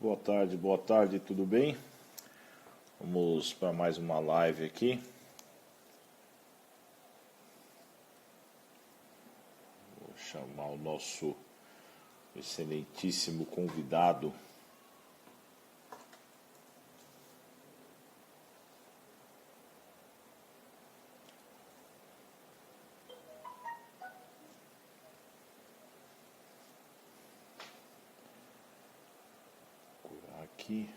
boa tarde, tudo bem? Vamos para mais uma live aqui. Vou chamar o nosso excelentíssimo convidado. Aqui.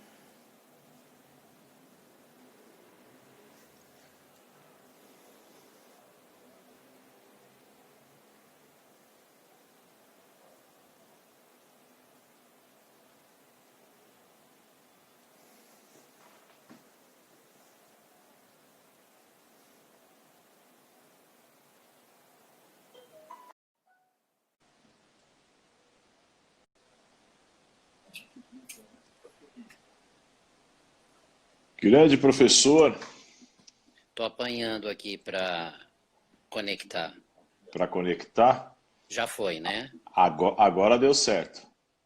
Grande professor. Estou apanhando aqui para conectar. Para conectar? Já foi, né? Agora deu certo.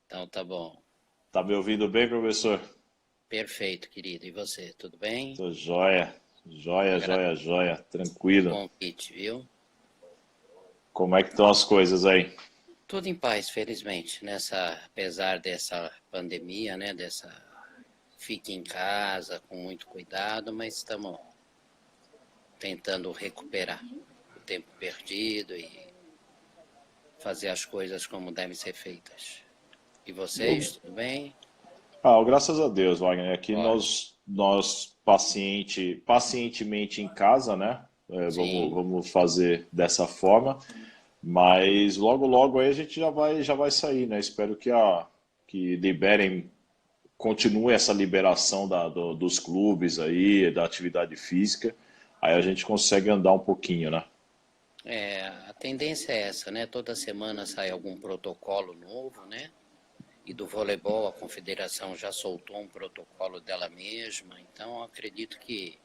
Então tá bom. Tá me ouvindo bem, professor? Perfeito, querido. E você, tudo bem? Tô joia. Joia. Tranquilo. Convite, viu? Como é que estão as coisas aí? Tudo em paz, felizmente. Apesar dessa pandemia, né? Fique em casa com muito cuidado, mas estamos tentando recuperar o tempo perdido e fazer as coisas como devem ser feitas. E vocês, tudo bem? Graças a Deus, Wagner. Aqui Olha, nós pacientemente em casa, né? sim. Vamos fazer dessa forma, mas logo aí a gente já vai sair, né? Espero que liberem, continue essa liberação dos clubes aí, da atividade física. Aí a gente consegue andar um pouquinho, né? A tendência é essa, né? Toda semana sai algum protocolo novo, né? E do voleibol, a confederação já soltou um protocolo dela mesma, então acredito que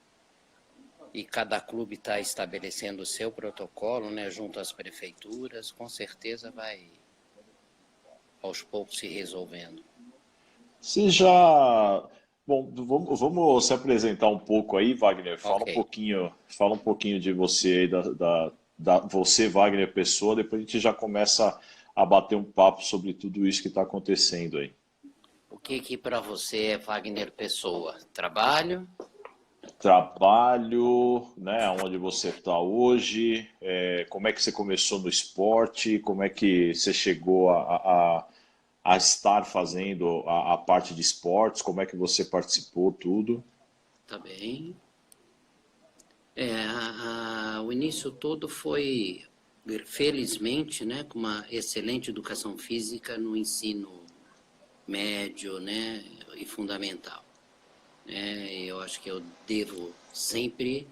cada clube está estabelecendo o seu protocolo, né? Junto às prefeituras, com certeza vai aos poucos se resolvendo. Se já. Bom, vamos se apresentar um pouco aí, Wagner. Ok. Fala um pouquinho de você aí, você, Wagner Pessoa, depois a gente já começa a bater um papo sobre tudo isso que está acontecendo aí. O que para você é Wagner Pessoa? Trabalho? Trabalho, né? Onde você está hoje, como é que você começou no esporte, como é que você chegou a estar fazendo a parte de esportes, como é que você participou, tudo. Tá bem. O início todo foi, felizmente, né, com uma excelente educação física no ensino médio, né, e fundamental. Eu acho que eu devo sempre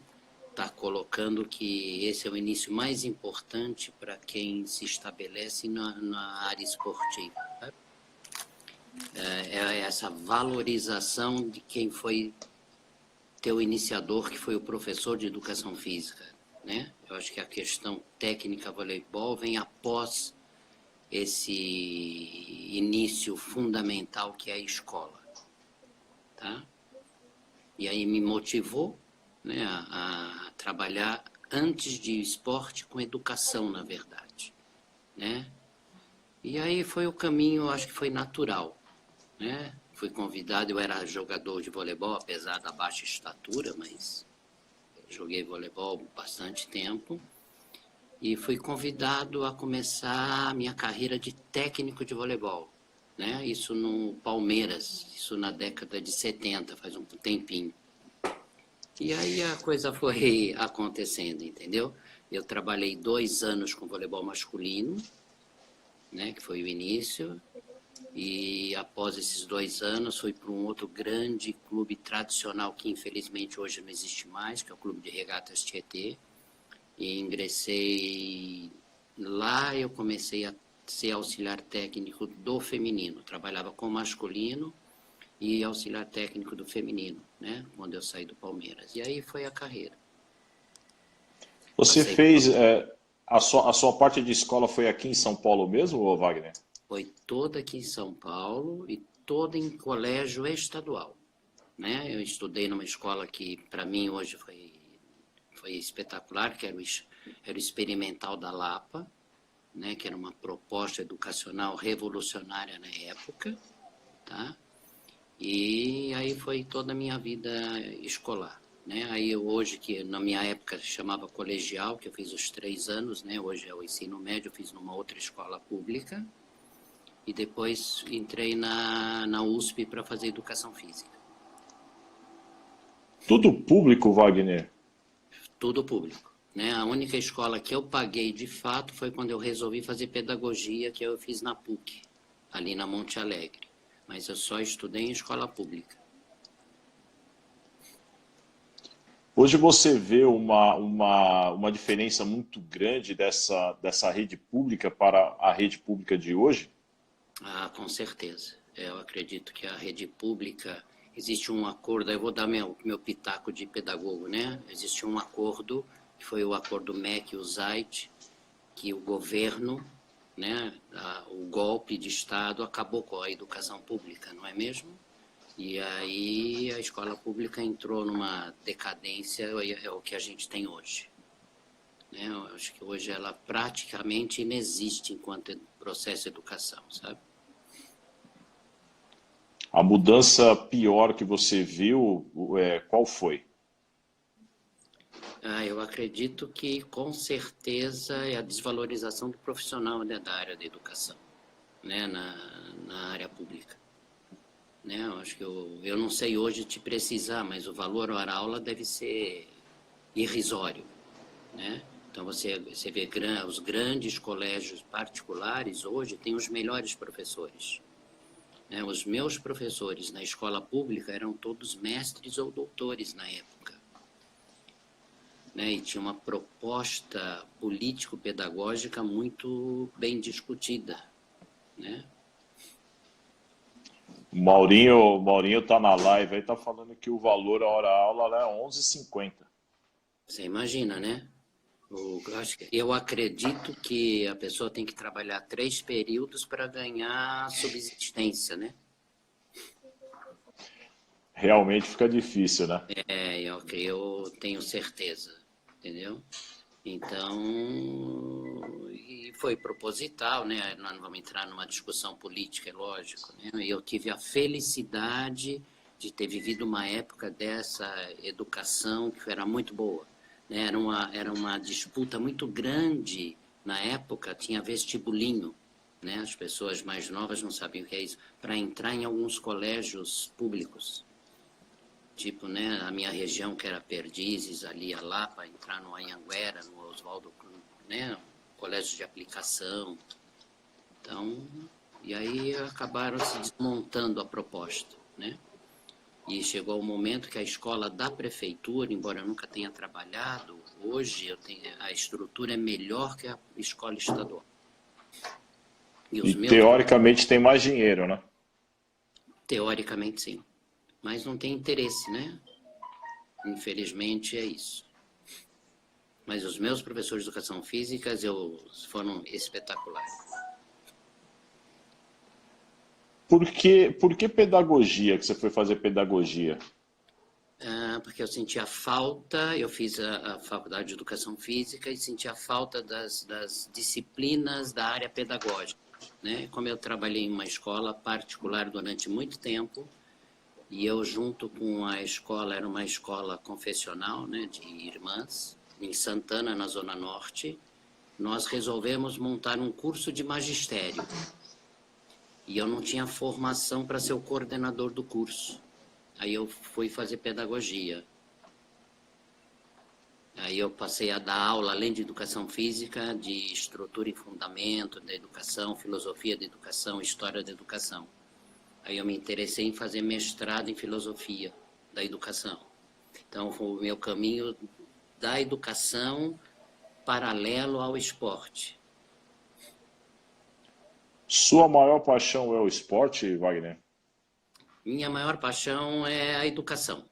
estar colocando que esse é o início mais importante para quem se estabelece na área esportiva. É essa valorização de quem foi teu iniciador, que foi o professor de educação física, né? Eu acho que a questão técnica voleibol vem após esse início fundamental que é a escola, tá? E aí me motivou, né, a trabalhar antes de esporte com educação, na verdade, né? E aí foi o caminho, acho que foi natural, né? Fui convidado, eu era jogador de voleibol, apesar da baixa estatura, mas joguei voleibol bastante tempo. E fui convidado a começar a minha carreira de técnico de voleibol, né? Isso no Palmeiras, isso na década de 70, faz um tempinho. E aí a coisa foi acontecendo, entendeu? Eu trabalhei 2 anos com voleibol masculino, né, que foi o início, e após esses 2 anos fui para um outro grande clube tradicional que infelizmente hoje não existe mais, que é o Clube de Regatas Tietê, e ingressei lá. Eu comecei a ser auxiliar técnico do feminino, trabalhava com o masculino e auxiliar técnico do feminino, né, quando eu saí do Palmeiras. E aí foi a carreira. Você Passei fez, a sua parte de escola foi aqui em São Paulo mesmo, ou Wagner? Foi toda aqui em São Paulo e toda em colégio estadual, né? Eu estudei numa escola que, para mim, hoje foi espetacular, que era o Experimental da Lapa, né? Que era uma proposta educacional revolucionária na época, tá? E aí foi toda a minha vida escolar, né? Aí hoje, que na minha época chamava colegial, que eu fiz os 3 anos, né? Hoje é o ensino médio, eu fiz numa outra escola pública, e depois entrei na USP para fazer educação física. Tudo público, Wagner? Tudo público, né? A única escola que eu paguei de fato foi quando eu resolvi fazer pedagogia, que eu fiz na PUC, ali na Monte Alegre. Mas eu só estudei em escola pública. Hoje você vê uma diferença muito grande dessa rede pública para a rede pública de hoje? Ah, com certeza. Eu acredito que a rede pública, existe um acordo, eu vou dar meu pitaco de pedagogo, né? Existe um acordo, que foi o acordo MEC-USAID, que o governo, né, o golpe de Estado acabou com a educação pública, não é mesmo? E aí a escola pública entrou numa decadência, é o que a gente tem hoje. Né? Eu acho que hoje ela praticamente inexiste enquanto processo de educação, sabe? A mudança pior que você viu, qual foi? Eu acredito que com certeza é a desvalorização do profissional, né, da área da educação, né, na área pública. Né? Eu acho que eu não sei hoje te precisar, mas o valor hora aula deve ser irrisório, né? Então você vê os grandes colégios particulares hoje têm os melhores professores, né? Os meus professores na escola pública eram todos mestres ou doutores na época, né? E tinha uma proposta político-pedagógica muito bem discutida, né? Maurinho tá na live aí, tá falando que o valor a hora aula é 11,50. Você imagina, né? Eu acredito que a pessoa tem que trabalhar 3 períodos para ganhar subsistência, né? Realmente fica difícil, né? Eu tenho certeza, entendeu? Então, e foi proposital, né? Nós não vamos entrar numa discussão política, é lógico, né? Eu tive a felicidade de ter vivido uma época dessa educação que era muito boa, né? Era uma disputa muito grande na época, tinha vestibulinho, né? As pessoas mais novas não sabiam o que é isso, para entrar em alguns colégios públicos. Tipo, né, a minha região, que era Perdizes, ali a Lapa, entrar no Anhanguera, no Oswaldo, né, colégio de aplicação. Então, e aí acabaram se desmontando a proposta, né? E chegou o momento que a escola da prefeitura, embora eu nunca tenha trabalhado, hoje a estrutura é melhor que a escola estadual. E teoricamente tem mais dinheiro, né? Teoricamente, sim. Mas não tem interesse, né? Infelizmente é isso. Mas os meus professores de educação física foram espetaculares. Por que pedagogia, que você foi fazer pedagogia? Porque eu sentia falta, eu fiz a faculdade de educação física e sentia falta das disciplinas da área pedagógica, né? Como eu trabalhei em uma escola particular durante muito tempo, e eu, junto com a escola, era uma escola confessional, né, de irmãs, em Santana, na Zona Norte, nós resolvemos montar um curso de magistério. E eu não tinha formação para ser o coordenador do curso. Aí eu fui fazer pedagogia. Aí eu passei a dar aula, além de educação física, de estrutura e fundamento da educação, filosofia da educação, história da educação. Aí eu me interessei em fazer mestrado em filosofia da educação. Então foi o meu caminho da educação paralelo ao esporte. Sua maior paixão é o esporte, Wagner? Minha maior paixão é a educação.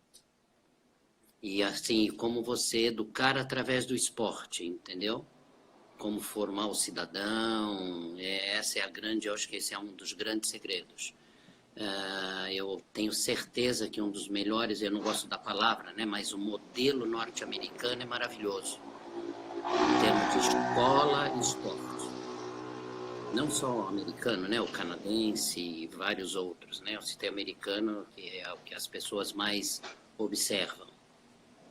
E assim, como você educar através do esporte, entendeu? Como formar o cidadão, essa é a grande, eu acho que esse é um dos grandes segredos. Eu tenho certeza que um dos melhores, eu não gosto da palavra, né, mas o modelo norte-americano é maravilhoso, em termos de escola e esporte. Não só o americano, né, o canadense e vários outros, né, o sistema americano que é o que as pessoas mais observam,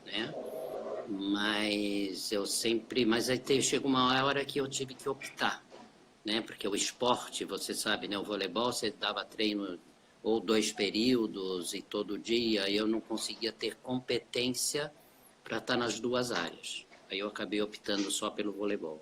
né, mas aí chega uma hora que eu tive que optar, né, porque o esporte, você sabe, né, o voleibol, você dava treino ou 2 períodos e todo dia, e eu não conseguia ter competência para estar nas 2 áreas. Aí eu acabei optando só pelo voleibol.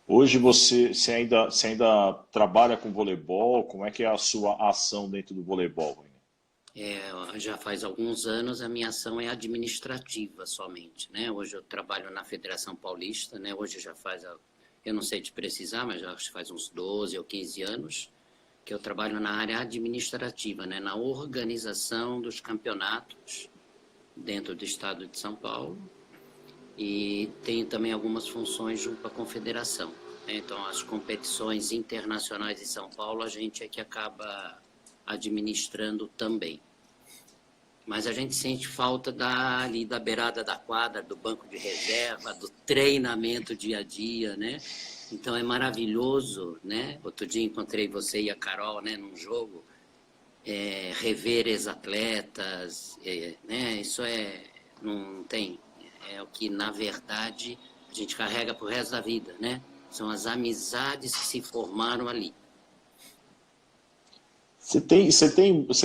Hoje você ainda trabalha com voleibol? Como é que é a sua ação dentro do voleibol, Wagner? Já faz alguns anos a minha ação é administrativa somente, né? Hoje eu trabalho na Federação Paulista, né? Hoje já faz, eu não sei te precisar, mas já faz uns 12 ou 15 anos que eu trabalho na área administrativa, né? Na organização dos campeonatos dentro do estado de São Paulo e tenho também algumas funções junto à confederação, né? Então, as competições internacionais de São Paulo, a gente é que acaba administrando também. Mas a gente sente falta ali da beirada da quadra, do banco de reserva, do treinamento dia a dia, né? Então é maravilhoso, né? Outro dia encontrei você e a Carol, né, num jogo, rever ex-atletas, né? Isso não tem, é o que na verdade a gente carrega pro resto da vida, né? São as amizades que se formaram ali. Você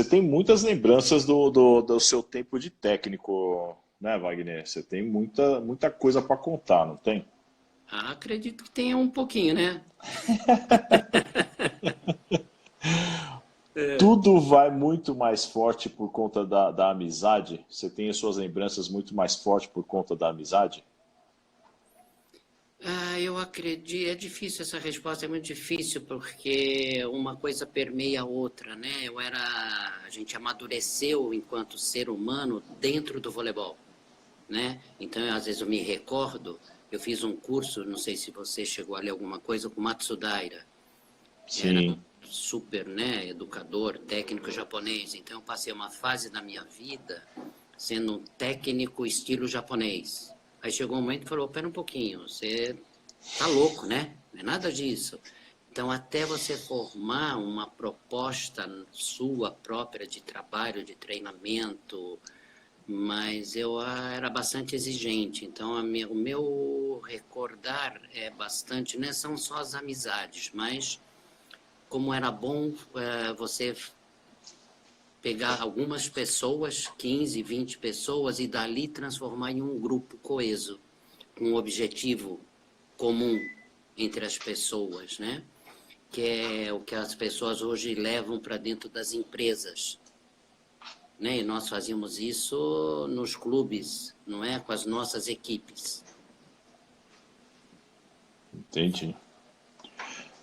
tem muitas lembranças do seu tempo de técnico, né, Wagner? Você tem muita coisa para contar, não tem? Acredito que tenha um pouquinho, né? Tudo vai muito mais forte por conta da amizade? Você tem as suas lembranças muito mais fortes por conta da amizade? Eu acredito, é difícil essa resposta, é muito difícil, porque uma coisa permeia a outra, né? A gente amadureceu enquanto ser humano dentro do voleibol, né? Então, às vezes eu me recordo, eu fiz um curso, não sei se você chegou a ler alguma coisa, com Matsudaira, era um Sim, super, né, educador, técnico japonês, então eu passei uma fase da minha vida sendo um técnico estilo japonês. Aí chegou um momento que falou, pera um pouquinho, você tá louco, né? Não é nada disso. Então, até você formar uma proposta sua própria de trabalho, de treinamento, mas eu era bastante exigente. Então, o meu recordar é bastante, não são só as amizades, mas como era bom você pegar algumas pessoas, 15, 20 pessoas, e dali transformar em um grupo coeso, com um objetivo comum entre as pessoas, né? Que é o que as pessoas hoje levam para dentro das empresas, né? E nós fazíamos isso nos clubes, não é? Com as nossas equipes. entendi.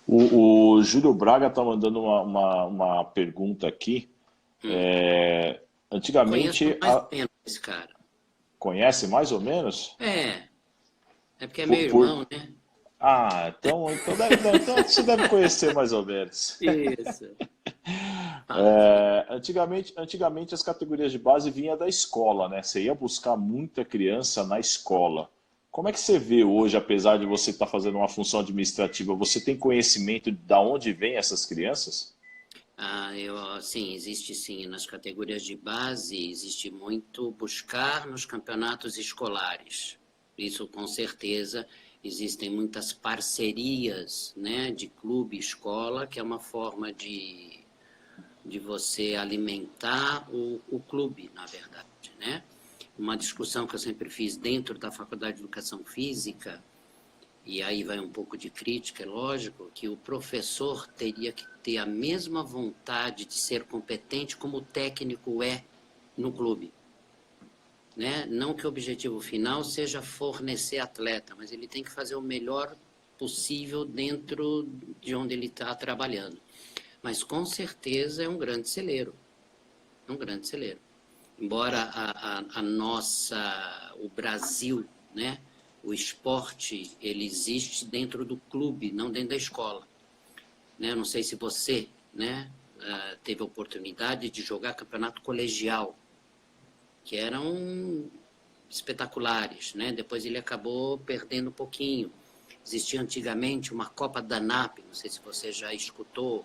O Júlio Braga está mandando uma pergunta aqui. Conheço Antigamente, mais ou menos esse cara. conhece mais ou menos? É porque é Por, meu por- irmão, né? então você deve conhecer mais ou menos. Isso. Fala, fala. Antigamente as categorias de base vinha da escola, né? Você ia buscar muita criança na escola. Como é que você vê hoje, apesar de você estar fazendo uma função administrativa, você tem conhecimento de onde vêm essas crianças? Sim, existe sim. Nas categorias de base, existe muito buscar nos campeonatos escolares. Isso com certeza. Existem muitas parcerias, né, de clube-escola, que é uma forma de você alimentar o clube, na verdade, né? Uma discussão que eu sempre fiz dentro da Faculdade de Educação Física, e aí vai um pouco de crítica, é lógico, que o professor teria que ter a mesma vontade de ser competente como o técnico é no clube, né? Não que o objetivo final seja fornecer atleta, mas ele tem que fazer o melhor possível dentro de onde ele está trabalhando. Mas com certeza é um grande celeiro, é um grande celeiro. Embora a nossa, o Brasil, né, o esporte, ele existe dentro do clube, não dentro da escola, né? Não sei se você, né, teve a oportunidade de jogar campeonato colegial, que eram espetaculares, né? Depois ele acabou perdendo um pouquinho. Existia antigamente uma Copa da ANAP, não sei se você já escutou,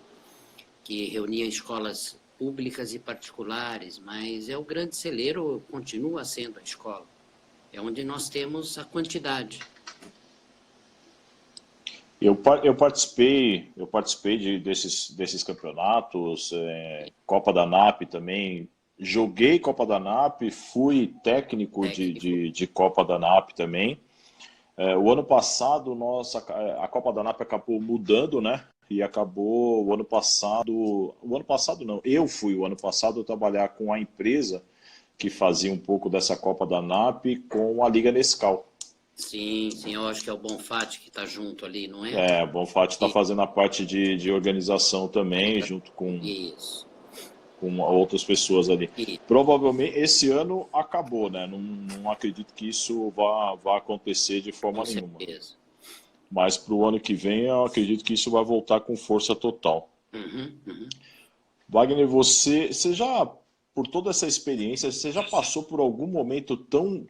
que reunia escolas públicas e particulares, mas é o grande celeiro, continua sendo a escola. É onde nós temos a quantidade. Eu participei desses campeonatos, Copa da NAP também. Joguei Copa da NAP, fui técnico de Copa da NAP também. O ano passado, a Copa da NAP acabou mudando, né? E acabou o ano passado não, eu fui o ano passado trabalhar com a empresa que fazia um pouco dessa Copa da NAP com a Liga Nescau. Sim, eu acho que é o Bonfatti que está junto ali, não é? O Bonfatti está fazendo a parte de organização também, junto Isso. com outras pessoas ali. Isso. Provavelmente esse ano acabou, né? Não acredito que isso vá acontecer de forma nenhuma. Certeza. Mas para o ano que vem, eu acredito que isso vai voltar com força total. Uhum. Wagner, você já, por toda essa experiência, você já passou por algum momento tão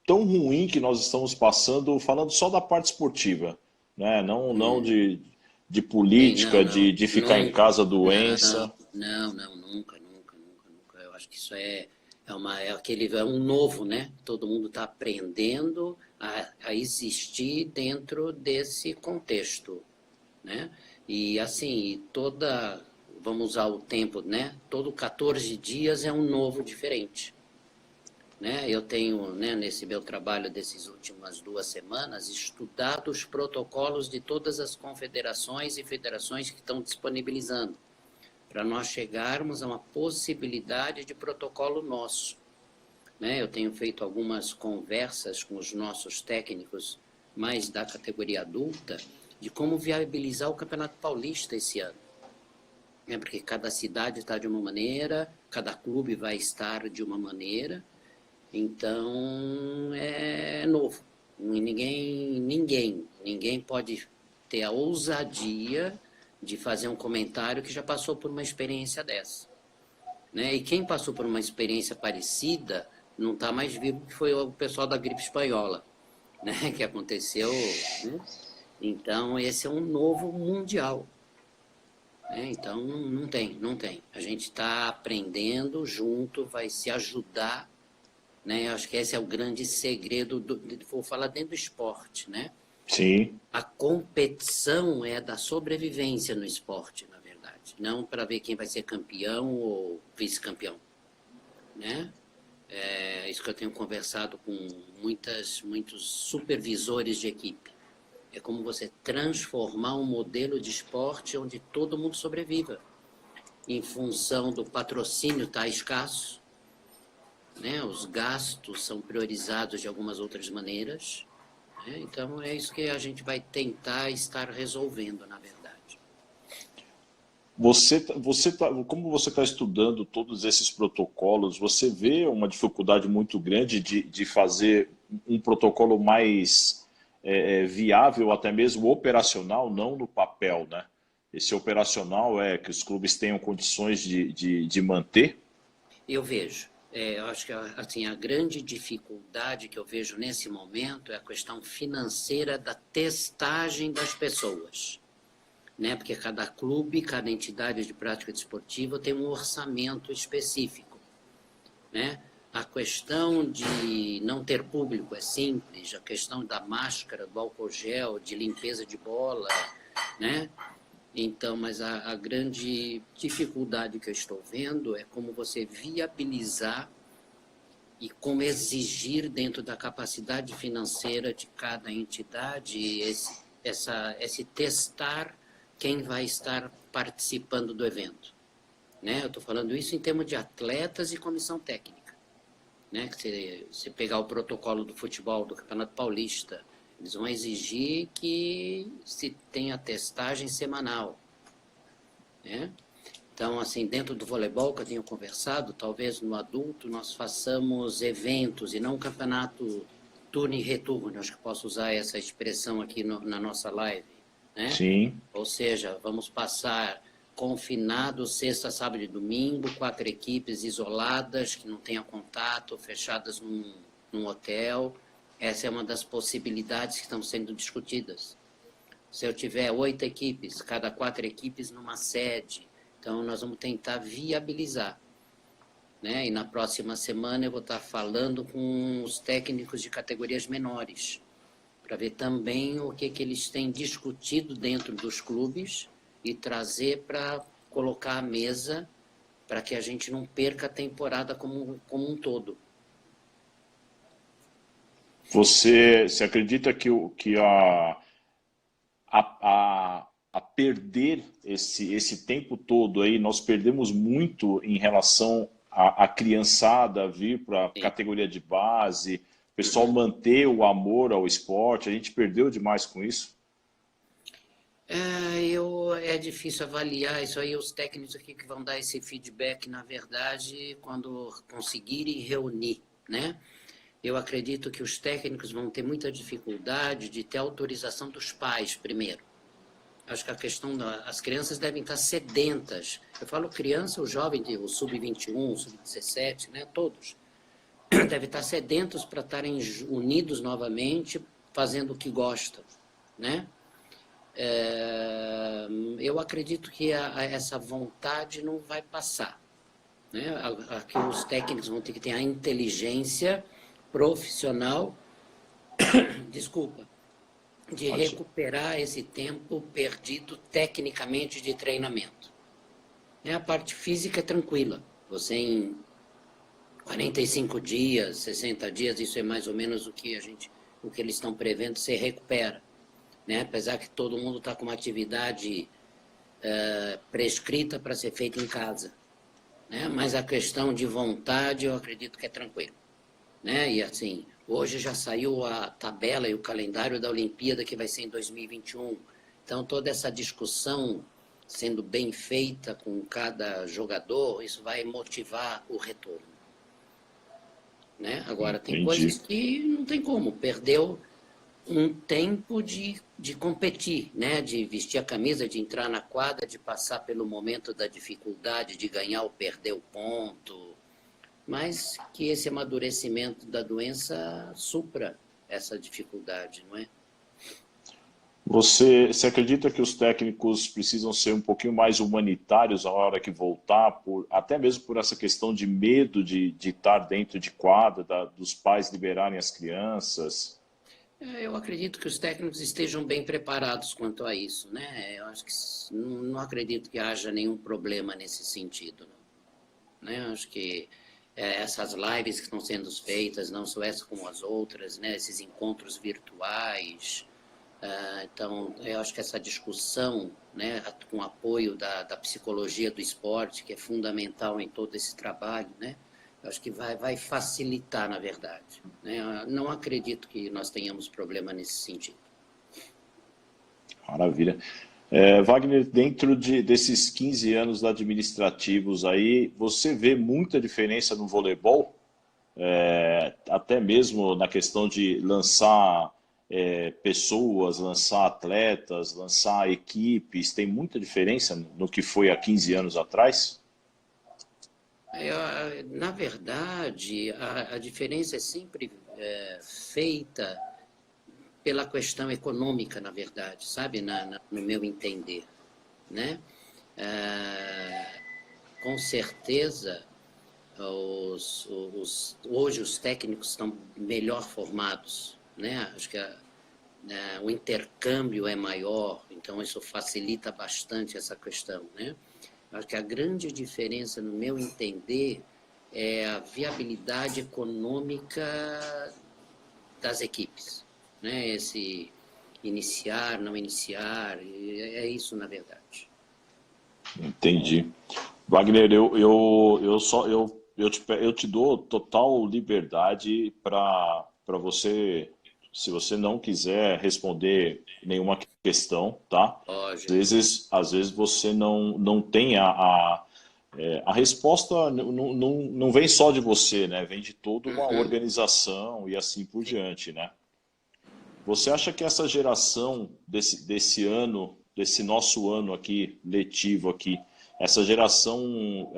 ruim que nós estamos passando, falando só da parte esportiva, né? Não de política, Não, de ficar em casa doença. Não, nunca. Eu acho que isso é um novo, né? Todo mundo está aprendendo a existir dentro desse contexto, né? E assim, vamos usar o tempo, né? Todo 14 dias é um novo diferente. Né? Eu tenho, né, nesse meu trabalho dessas últimas 2 semanas, estudado os protocolos de todas as confederações e federações que estão disponibilizando, para nós chegarmos a uma possibilidade de protocolo nosso. Né? Eu tenho feito algumas conversas com os nossos técnicos mais da categoria adulta, de como viabilizar o Campeonato Paulista esse ano. Porque cada cidade está de uma maneira, cada clube vai estar de uma maneira. Então, é novo. Ninguém pode ter a ousadia de fazer um comentário que já passou por uma experiência dessa. Né? E quem passou por uma experiência parecida não está mais vivo, que foi o pessoal da gripe espanhola, né? Que aconteceu. Né? Então, esse é um novo mundial. Né? Então, não tem. A gente está aprendendo junto, vai se ajudar. Né? Acho que esse é o grande segredo, vou falar dentro do esporte, né? Sim. A competição é da sobrevivência no esporte, na verdade, não para ver quem vai ser campeão ou vice-campeão, né? É isso que eu tenho conversado com muitos supervisores de equipe. É como você transformar um modelo de esporte onde todo mundo sobreviva, em função do patrocínio estar escasso. Né? Os gastos são priorizados de algumas outras maneiras. Né? Então, é isso que a gente vai tentar estar resolvendo, na verdade. Como você está estudando todos esses protocolos, você vê uma dificuldade muito grande de fazer um protocolo mais viável, até mesmo operacional, não no papel, né? Esse operacional é que os clubes tenham condições de manter? Eu vejo. Eu acho que assim, a grande dificuldade que eu vejo nesse momento é a questão financeira da testagem das pessoas. Né? Porque cada clube, cada entidade de prática desportiva tem um orçamento específico. Né? A questão de não ter público é simples, a questão da máscara, do álcool gel, de limpeza de bola, né? Então, mas a grande dificuldade que eu estou vendo é como você viabilizar e como exigir dentro da capacidade financeira de cada entidade esse testar quem vai estar participando do evento. Né? Eu estou falando isso em termos de atletas e comissão técnica. Né? Que você pegar o protocolo do futebol, do Campeonato Paulista, eles vão exigir que se tenha testagem semanal. Né? Então, assim, dentro do voleibol que eu tenho conversado, talvez no adulto nós façamos eventos e não um campeonato turno e retorno. Acho que posso usar essa expressão aqui na nossa live. Né? Sim. Ou seja, vamos passar confinado sexta, sábado e domingo, 4 equipes isoladas, que não tenham contato, fechadas num hotel. Essa é uma das possibilidades que estão sendo discutidas. Se eu tiver 8 equipes, cada 4 equipes numa sede, então nós vamos tentar viabilizar. Né? E na próxima semana eu vou estar falando com os técnicos de categorias menores, para ver também o que eles têm discutido dentro dos clubes e trazer para colocar à mesa para que a gente não perca a temporada como um todo. Você acredita que a perder esse tempo todo aí, nós perdemos muito em relação à criançada vir para a categoria de base, o pessoal manter o amor ao esporte, a gente perdeu demais com isso? É difícil avaliar isso aí, os técnicos aqui que vão dar esse feedback, na verdade, quando conseguirem reunir, né? Eu acredito que os técnicos vão ter muita dificuldade de ter autorização dos pais primeiro. Acho que a questão as crianças devem estar sedentas. Eu falo criança, o jovem, o sub-21, o sub-17, né? Todos. Devem estar sedentos para estarem unidos novamente, fazendo o que gostam, né? Eu acredito que essa vontade não vai passar. Né? Aqui os técnicos vão ter que ter a inteligência profissional, desculpa, de recuperar esse tempo perdido tecnicamente de treinamento. A parte física é tranquila. Você em 45 dias, 60 dias, isso é mais ou menos o que eles estão prevendo, você recupera. Né? Apesar que todo mundo está com uma atividade prescrita para ser feita em casa. Né? Mas a questão de vontade, eu acredito que é tranquilo. Né? E assim, hoje já saiu a tabela e o calendário da Olimpíada, que vai ser em 2021. Então, toda essa discussão sendo bem feita com cada jogador, isso vai motivar o retorno. Né? Agora, tem coisas que não tem como, perdeu um tempo de competir, né? De vestir a camisa, de entrar na quadra, de passar pelo momento da dificuldade, de ganhar ou perder o ponto, mas que esse amadurecimento da doença supra essa dificuldade, não é? Você acredita que os técnicos precisam ser um pouquinho mais humanitários na hora que voltar, até mesmo por essa questão de medo de estar dentro de quadra, dos pais liberarem as crianças? Eu acredito que os técnicos estejam bem preparados quanto a isso, né? Eu acho que não acredito que haja nenhum problema nesse sentido, né? Eu acho que essas lives que estão sendo feitas, não só essa como as outras, né? Esses encontros virtuais, então eu acho que essa discussão, né, com apoio da psicologia do esporte, que é fundamental em todo esse trabalho, né? Acho que vai facilitar, na verdade. Né? Não acredito que nós tenhamos problema nesse sentido. Maravilha. Wagner, dentro desses 15 anos administrativos aí, você vê muita diferença no voleibol? Até mesmo na questão de lançar pessoas, lançar atletas, lançar equipes, tem muita diferença no que foi há 15 anos atrás? Na verdade, a diferença é sempre feita pela questão econômica, na verdade, sabe? No meu entender, né? Com certeza, hoje os técnicos estão melhor formados, né? Acho que o intercâmbio é maior, então isso facilita bastante essa questão, né? Acho que a grande diferença, no meu entender, é a viabilidade econômica das equipes, né? Esse iniciar, não iniciar, é isso na verdade. Entendi. Wagner, eu te dou total liberdade para você, se você não quiser responder nenhuma questão, tá? Às vezes você não tem a resposta, não vem só de você, né? Vem de toda uma organização e assim por diante, né? Você acha que essa geração desse ano desse nosso ano aqui, letivo aqui, essa geração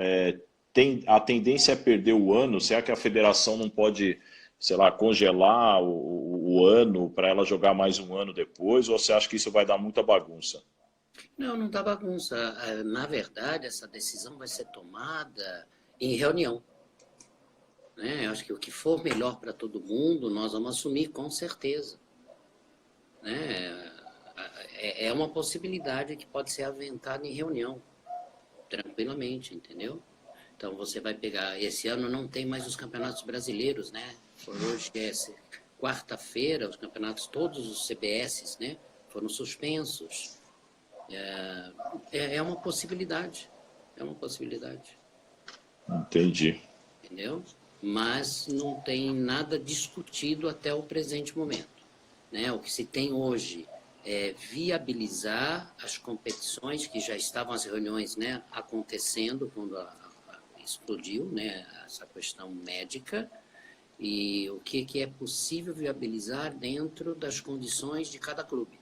tem a tendência é perder o ano? Será que a federação não pode, sei lá, congelar o ano para ela jogar mais um ano depois? Ou você acha que isso vai dar muita bagunça? Não, não dá bagunça. Na verdade, essa decisão vai ser tomada em reunião, né? Eu acho que o que for melhor para todo mundo, nós vamos assumir com certeza, né? É uma possibilidade que pode ser aventada em reunião, tranquilamente, entendeu? Então você vai pegar, esse ano não tem mais os campeonatos brasileiros, né? Hoje é quarta-feira, os campeonatos, todos os CBS, né, foram suspensos. É uma possibilidade, é uma possibilidade. Entendi. Entendeu? Mas não tem nada discutido até o presente momento, né? O que se tem hoje é viabilizar as competições que já estavam as reuniões, né, acontecendo quando explodiu, né, essa questão médica, e o que é possível viabilizar dentro das condições de cada clube.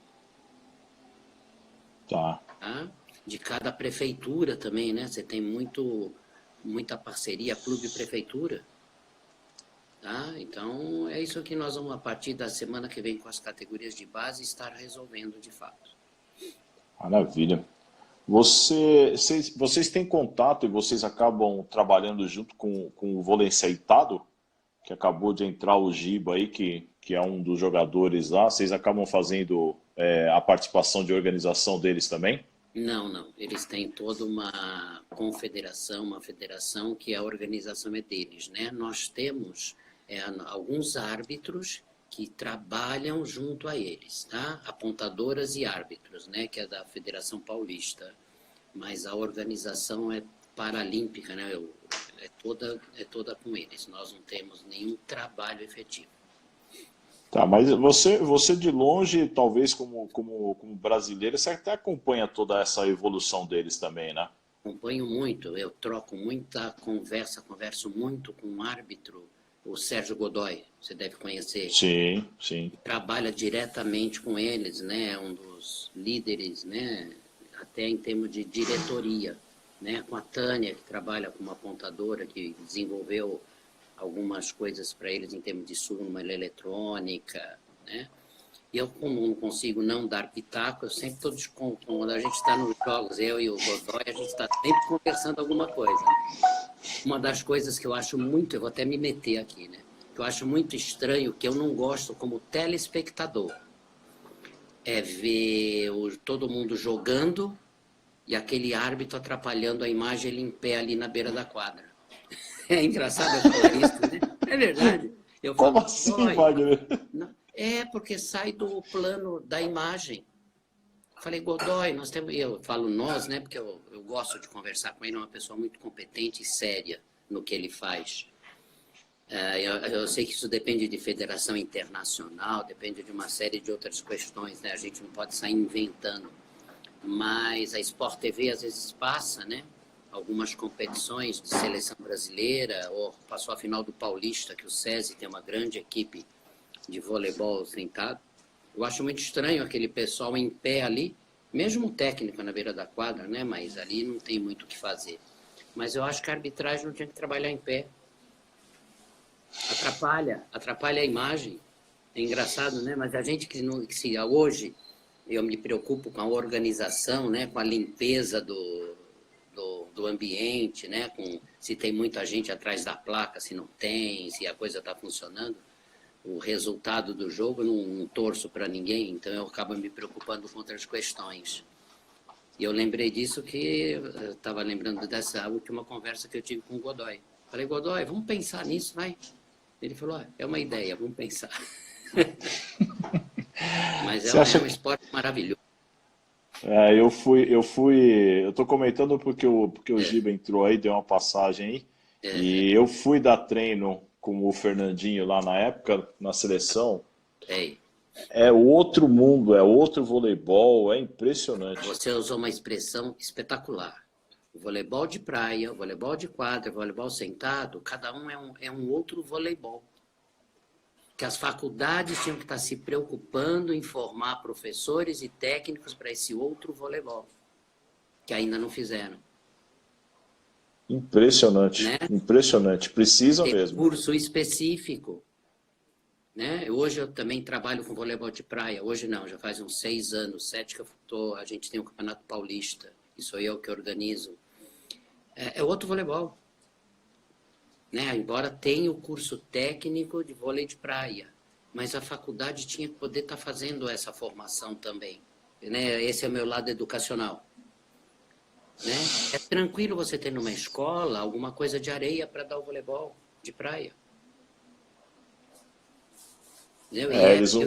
Tá. Tá? De cada prefeitura também, né? Você tem muita parceria clube-prefeitura. Tá? Então, é isso que nós vamos, a partir da semana que vem, com as categorias de base, estar resolvendo de fato. Maravilha. Vocês têm contato e vocês acabam trabalhando junto com o vôlei aceitado, que acabou de entrar o Giba aí, que é um dos jogadores lá. Vocês acabam fazendo a participação de organização deles também? Não, não. Eles têm toda uma confederação, uma federação que a organização é deles, né? Nós temos alguns árbitros que trabalham junto a eles, tá? Apontadoras e árbitros, né? Que é da Federação Paulista. Mas a organização é paralímpica, né? É toda com eles. Nós não temos nenhum trabalho efetivo. Tá, mas você de longe, talvez como brasileiro, você até acompanha toda essa evolução deles também, né? Acompanho muito, eu troco muita converso muito com um árbitro, o Sérgio Godoy, você deve conhecer. Sim, sim. Trabalha diretamente com eles, né? É um dos líderes, né? Até em termos de diretoria, né? Com a Tânia, que trabalha com uma apontadora, que desenvolveu algumas coisas para eles em termos de súmula eletrônica, né? E eu, como não consigo não dar pitaco, eu sempre estou quando a gente está nos jogos, eu e o Godoy, a gente está sempre conversando alguma coisa. Uma das coisas que eu acho muito, eu vou até me meter aqui, né? Que eu acho muito estranho, que eu não gosto como telespectador, é ver todo mundo jogando e aquele árbitro atrapalhando a imagem, ele em pé ali na beira da quadra. É engraçado eu falar isso, né? É verdade. Eu falo, Como assim, Wagner? É porque sai do plano da imagem. Falei, Godoy, nós temos... Eu falo nós, né? Porque eu gosto de conversar com ele, é uma pessoa muito competente e séria no que ele faz. Eu sei que isso depende de federação internacional, depende de uma série de outras questões, né? A gente não pode sair inventando. Mas a Sport TV às vezes passa, né? Algumas competições de seleção brasileira, ou passou a final do Paulista, que o SESI tem uma grande equipe de voleibol sentado. Eu acho muito estranho aquele pessoal em pé ali, mesmo técnico na beira da quadra, né? Mas ali não tem muito o que fazer. Mas eu acho que a arbitragem não tinha que trabalhar em pé. Atrapalha a imagem. É engraçado, né? Mas a gente que hoje eu me preocupo com a organização, né? Com a limpeza do ambiente, né? Com se tem muita gente atrás da placa, se não tem, se a coisa está funcionando. O resultado do jogo eu não torço para ninguém, então eu acabo me preocupando com outras questões. E eu lembrei disso que eu estava lembrando dessa última conversa que eu tive com o Godoy. Falei, Godoy, vamos pensar nisso, vai. Ele falou, é uma ideia, vamos pensar. Mas é um esporte maravilhoso. Eu tô comentando porque o Giba entrou aí, deu uma passagem aí, e eu fui dar treino com o Fernandinho lá na época, na seleção. Ei. É outro mundo, é outro voleibol, é impressionante. Você usou uma expressão espetacular. O voleibol de praia, o voleibol de quadra, o voleibol sentado, cada um é um outro voleibol. que as faculdades tinham que estar se preocupando em formar professores e técnicos para esse outro voleibol, que ainda não fizeram. Impressionante, Né? impressionante. Precisa Tem mesmo. curso específico. Né? Hoje eu também trabalho com voleibol de praia. Hoje não, já faz uns 6 anos, 7 que eu tô, a gente tem o Campeonato Paulista. Isso aí é o que organizo. É outro voleibol. Né? Embora tenha o curso técnico de vôlei de praia. Mas a faculdade tinha que poder estar fazendo essa formação também. Né? Esse é o meu lado educacional. Né? É tranquilo você ter numa escola alguma coisa de areia para dar o voleibol de praia. Entendeu? Eles não,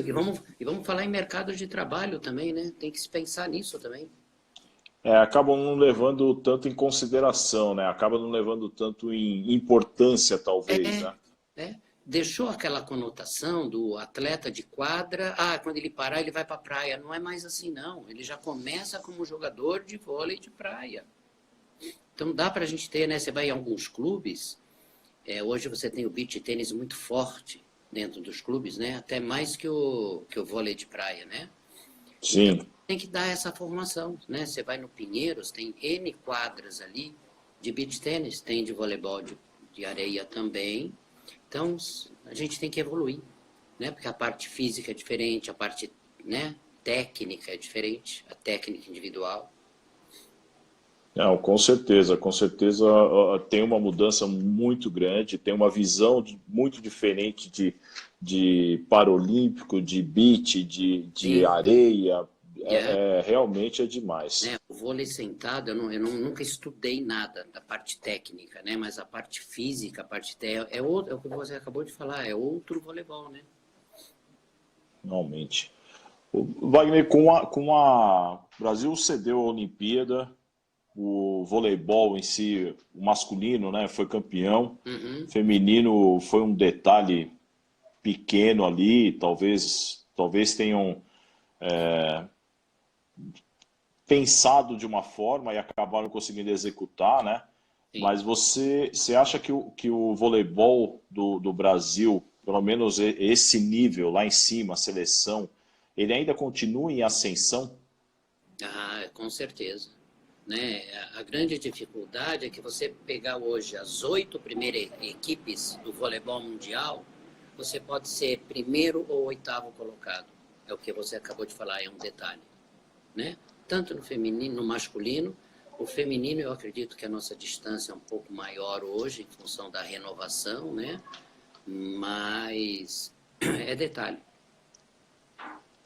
E vamos falar em mercado de trabalho também, né? Tem que se pensar nisso também. acabam não levando tanto em consideração, né? Acabam não levando tanto em importância, talvez, né? É. Deixou aquela conotação do atleta de quadra, quando ele parar ele vai para a praia. Não é mais assim, não. Ele já começa como jogador de vôlei de praia. Então dá para a gente ter, né? Você vai em alguns clubes, hoje você tem o beach tênis muito forte dentro dos clubes, né? Até mais que o vôlei de praia, né? Então Sim. tem que dar essa formação, né? Você vai no Pinheiros, tem N quadras ali de beach tênis, tem de voleibol de areia também. Então a gente tem que evoluir, né? Porque a parte física é diferente, a parte, né, técnica é diferente, a técnica individual. Não, com certeza tem uma mudança muito grande, tem uma visão muito diferente de paralímpico, de beach, de Sim, areia, é. realmente é demais. Né? O vôlei sentado, nunca estudei nada da parte técnica, né? Mas a parte física, a parte é o que você acabou de falar, é outro voleibol, né? Realmente. O Wagner, o Brasil cedeu a Olimpíada, o voleibol em si, o masculino, né, foi campeão, Uhum. feminino foi um detalhe pequeno ali, talvez tenham pensado de uma forma e acabaram conseguindo executar, né? Sim. Mas você acha que o voleibol do Brasil, pelo menos esse nível lá em cima, a seleção, ele ainda continua em ascensão? Com certeza. Né? A grande dificuldade é que você pegar hoje as 8 primeiras equipes do voleibol mundial, você pode ser primeiro ou oitavo colocado. É o que você acabou de falar, é um detalhe. Né? Tanto no feminino, no masculino. O feminino, eu acredito que a nossa distância é um pouco maior hoje, em função da renovação, né? Mas é detalhe.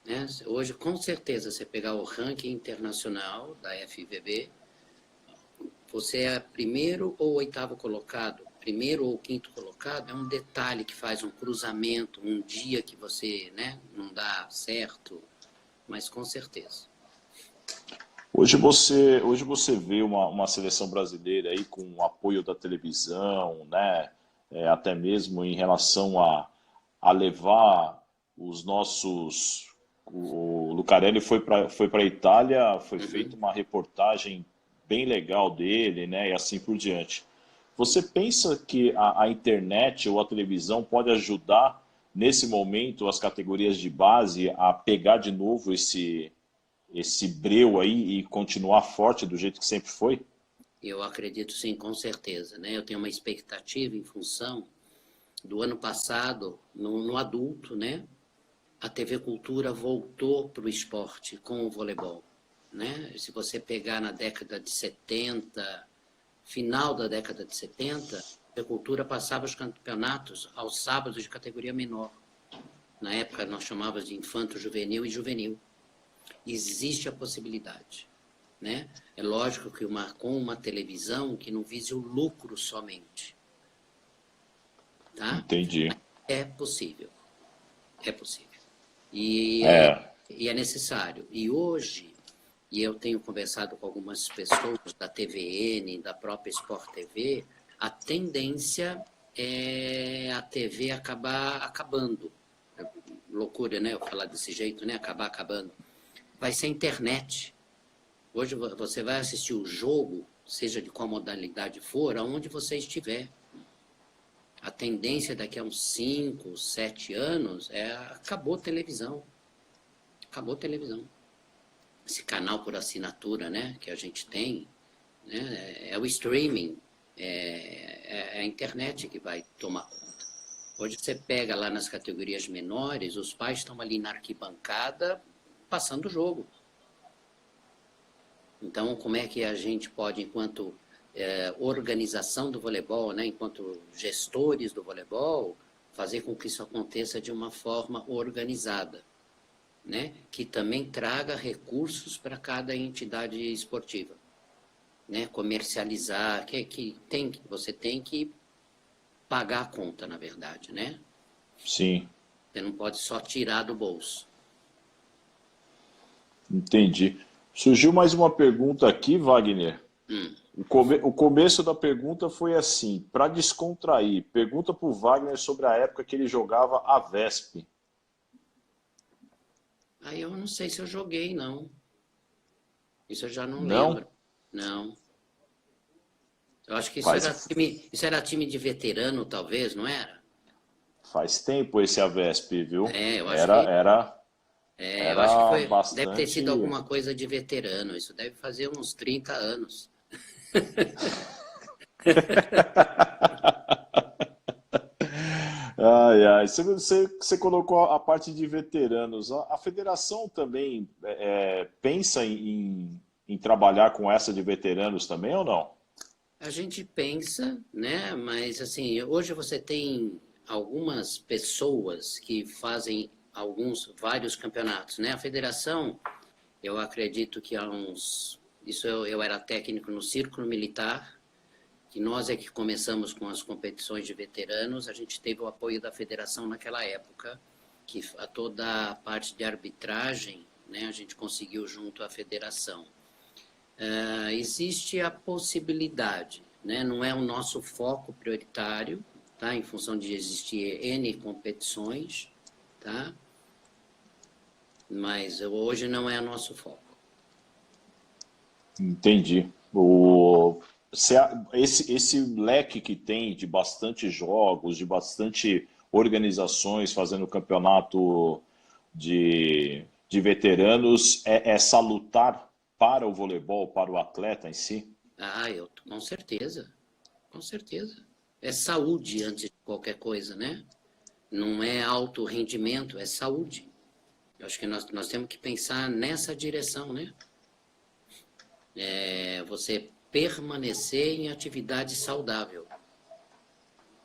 Né? Hoje, com certeza, você pegar o ranking internacional da FVB, você é primeiro ou oitavo colocado, primeiro ou quinto colocado, é um detalhe que faz um cruzamento, um dia que você, né, não dá certo, mas com certeza. Hoje você vê uma seleção brasileira aí com o apoio da televisão, né? Até mesmo em relação a levar os nossos. O Lucarelli foi para a Itália, foi feita Uhum. uma reportagem bem legal dele, né? E assim por diante. Você pensa que a internet ou a televisão pode ajudar nesse momento as categorias de base a pegar de novo esse breu aí e continuar forte do jeito que sempre foi? Eu acredito sim, com certeza. Né? Eu tenho uma expectativa em função do ano passado, no adulto, né? A TV Cultura voltou para o esporte com o voleibol. Né? Se você pegar na década de 70, final da década de 70, a TV Cultura passava os campeonatos aos sábados de categoria menor. Na época nós chamávamos de infanto juvenil e juvenil. Existe a possibilidade. Né? É lógico que com uma televisão que não vise o lucro somente. Tá? Entendi. É possível. É possível. E, É, e é necessário. E hoje, e eu tenho conversado com algumas pessoas da TVN, da própria Sport TV, a tendência é a TV acabar acabando. É loucura, né? Eu falar desse jeito, né? Acabar acabando. Vai ser a internet. Hoje você vai assistir o jogo, seja de qual modalidade for, aonde você estiver. A tendência daqui a uns 5, 7 anos acabou a televisão. Acabou a televisão. Esse canal por assinatura, né, que a gente tem, né, é o streaming, é a internet que vai tomar conta. Hoje você pega lá nas categorias menores, os pais estão ali na arquibancada passando o jogo. Então, como é que a gente pode, enquanto organização do voleibol, né, enquanto gestores do voleibol, fazer com que isso aconteça de uma forma organizada, né, que também traga recursos para cada entidade esportiva, né, comercializar, você tem que pagar a conta, na verdade, né? Sim. Você não pode só tirar do bolso. Entendi. Surgiu mais uma pergunta aqui, Wagner. O começo da pergunta foi assim, para descontrair, pergunta para o Wagner sobre a época que ele jogava a VESP. Aí eu não sei se eu joguei, não. Isso eu já não Não? lembro. Não. Eu acho que Faz, isso era time de veterano, talvez, não era? faz tempo esse a VESP, viu? Eu acho Era, que era, eu acho que era foi, deve ter sido bastante. alguma coisa de veterano. Isso deve fazer uns 30 anos. Ai, ai. Você colocou a parte de veteranos. A federação também pensa em trabalhar com essa de veteranos também ou não? A gente pensa, né? Mas assim, hoje você tem algumas pessoas que fazem vários campeonatos, né? A federação, eu acredito que eu era técnico no Círculo Militar, que nós é que começamos com as competições de veteranos. A gente teve o apoio da federação naquela época, que toda a parte de arbitragem, né? A gente conseguiu junto à federação. Existe a possibilidade, né? Não é o nosso foco prioritário, tá? Em função de existir N competições, tá? Mas hoje não é o nosso foco. Entendi. Esse leque que tem de bastante jogos, de bastante organizações fazendo campeonato de veteranos, é salutar para o voleibol, para o atleta em si? Com certeza, com certeza. É saúde antes de qualquer coisa, né? Não é alto rendimento, é saúde. Eu acho que nós temos que pensar nessa direção, né? Você permanecer em atividade saudável.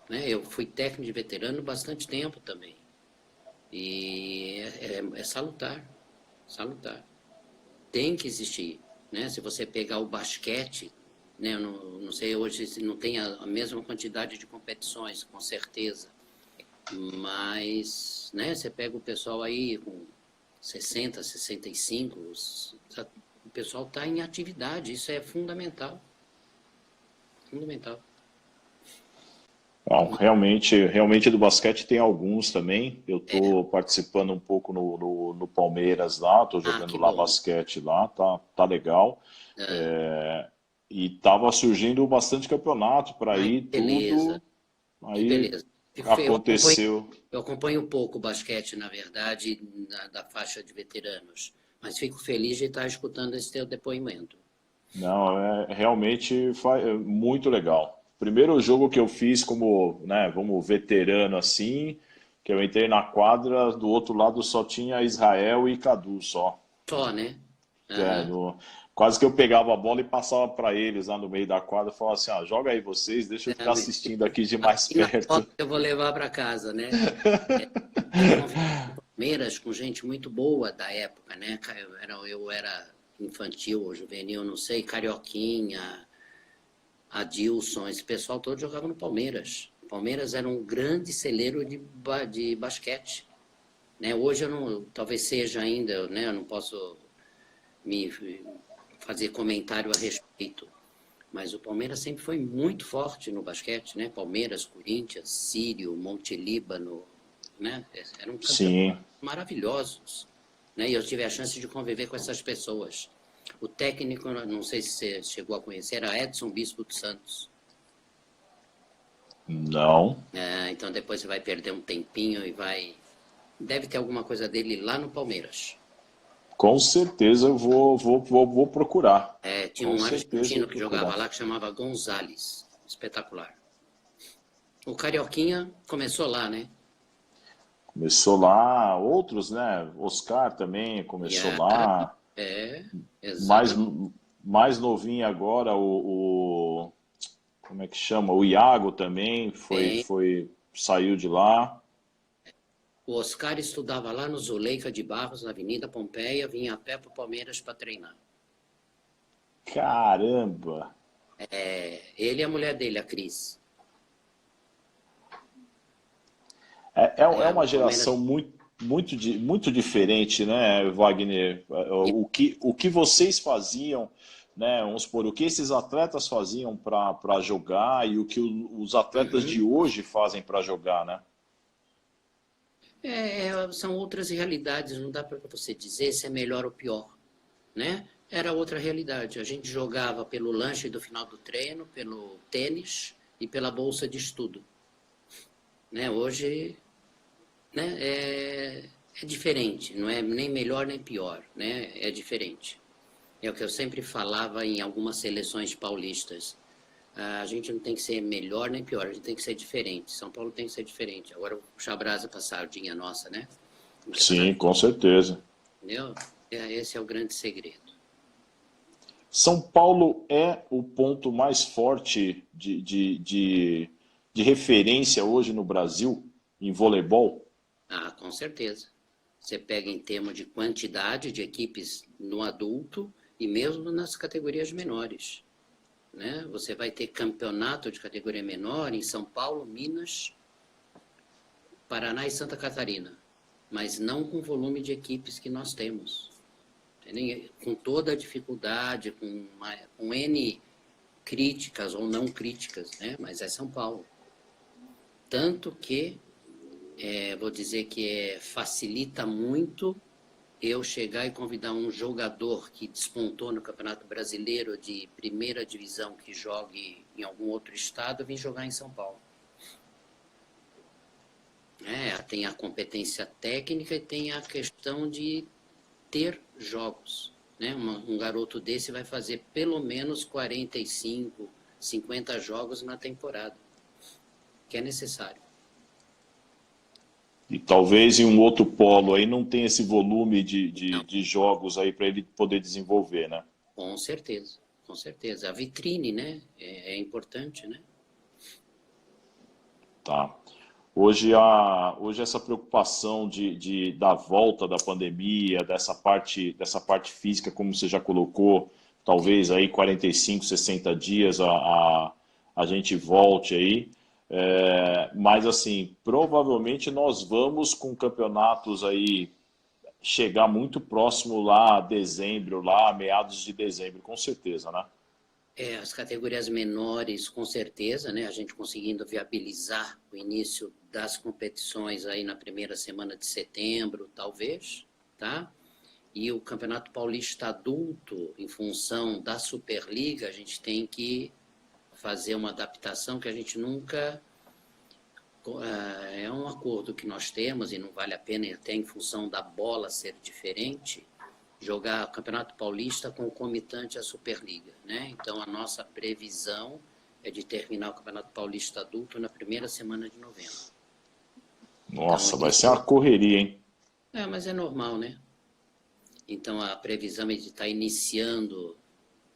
Né? Eu fui técnico de veterano bastante tempo também. E é salutar, salutar. Tem que existir. Né? Se você pegar o basquete, né? Eu não sei hoje se não tem a mesma quantidade de competições, com certeza. Mas, né, você pega o pessoal aí com 60, 65, o pessoal está em atividade, isso é fundamental. Fundamental. Bom, realmente do basquete tem alguns também. Eu estou participando um pouco no Palmeiras lá, estou jogando Que lá bom. basquete lá, tá legal. E estava surgindo bastante campeonato para ir, Que beleza, tudo. que Aí beleza. aconteceu. Eu acompanho um pouco o basquete, na verdade, da faixa de veteranos, mas fico feliz de estar escutando esse teu depoimento. Não, realmente muito legal. Primeiro jogo que eu fiz como, né, vamos veterano assim, que eu entrei na quadra, do outro lado só tinha Israel e Cadu só. Só, né? É, Aham. quase que eu pegava a bola e passava para eles lá no meio da quadra e falava assim, ah, joga aí vocês, deixa eu ficar assistindo aqui de mais E na perto. foto eu vou levar para casa, né? Eu convivi com Palmeiras com gente muito boa da época, né? Eu era infantil, juvenil, não sei, Carioquinha, Adilson, esse pessoal todo jogava no Palmeiras. O Palmeiras era um grande celeiro de basquete. Né? Hoje eu não, talvez seja ainda, né? Eu não posso me fazer comentário a respeito. Mas o Palmeiras sempre foi muito forte no basquete, né? Palmeiras, Corinthians, Sírio, Monte Líbano, né? Eram campeões Sim. maravilhosos, né? E eu tive a chance de conviver com essas pessoas. O técnico, não sei se você chegou a conhecer, era Edson Bispo dos Santos. Não. Então depois você vai perder um tempinho e vai... Deve ter alguma coisa dele lá no Palmeiras. Com certeza eu vou procurar. Tinha Com um certeza eu argentino vou que jogava procurar. lá que chamava Gonzalez. Espetacular. O Carioquinha começou lá, né? Começou lá, outros, né? Oscar também E começou lá. é, Mais, exatamente. mais novinho agora, como é que chama? O Iago também saiu de lá. O Oscar estudava lá no Zuleika de Barros, na Avenida Pompeia, vinha a pé para o Palmeiras para treinar. Caramba! Ele e a mulher dele, a Cris. É O uma Palmeiras... geração muito diferente, né, Wagner? O que vocês faziam, né? Vamos supor, o que esses atletas faziam para jogar e o que os atletas de Uhum. hoje fazem para jogar, né? São outras realidades, não dá para você dizer se é melhor ou pior, né? Era outra realidade. A gente jogava pelo lanche do final do treino, pelo tênis e pela bolsa de estudo, né? Hoje, né, é diferente, não é nem melhor nem pior, né? É diferente. É o que eu sempre falava em algumas seleções paulistas. A gente não tem que ser melhor nem pior, a gente tem que ser diferente. São Paulo tem que ser diferente. Agora eu vou puxar a brasa para a sardinha nossa, né? No Sim, Campeonato com certeza. Entendeu? Esse é o grande segredo. São Paulo é o ponto mais forte de referência hoje no Brasil em voleibol? Com certeza. Você pega em termos de quantidade de equipes no adulto e mesmo nas categorias menores, né? Você vai ter campeonato de categoria menor em São Paulo, Minas, Paraná e Santa Catarina, mas não com o volume de equipes que nós temos. Entendeu? Com toda a dificuldade, com N críticas ou não críticas, né? Mas é São Paulo. Tanto que, vou dizer que facilita muito eu chegar e convidar um jogador que despontou no Campeonato Brasileiro de primeira divisão que jogue em algum outro estado, vir jogar em São Paulo. Tem a competência técnica e tem a questão de ter jogos. Né? Um garoto desse vai fazer pelo menos 45, 50 jogos na temporada, que é necessário. E talvez em um outro polo aí não tenha esse volume Não, de jogos aí para ele poder desenvolver, né? com certeza, com certeza. A vitrine, né? É importante, né? Tá. Hoje essa preocupação da volta da pandemia, dessa parte física, como você já colocou, talvez aí 45, 60 dias a gente volte aí. Mas assim, provavelmente nós vamos com campeonatos aí chegar muito próximo lá a dezembro, lá a meados de dezembro, com certeza, né? As categorias menores, com certeza, né? A gente conseguindo viabilizar o início das competições aí na primeira semana de setembro, talvez, tá? E o Campeonato Paulista Adulto, em função da Superliga, a gente tem que fazer uma adaptação que a gente nunca... É um acordo que nós temos e não vale a pena, até em função da bola ser diferente, jogar o Campeonato Paulista concomitante à Superliga, né? Então a nossa previsão é de terminar o Campeonato Paulista adulto na primeira semana de novembro. Nossa, Então vai ser uma isso correria, hein? mas é normal, né? Então a previsão é de estar iniciando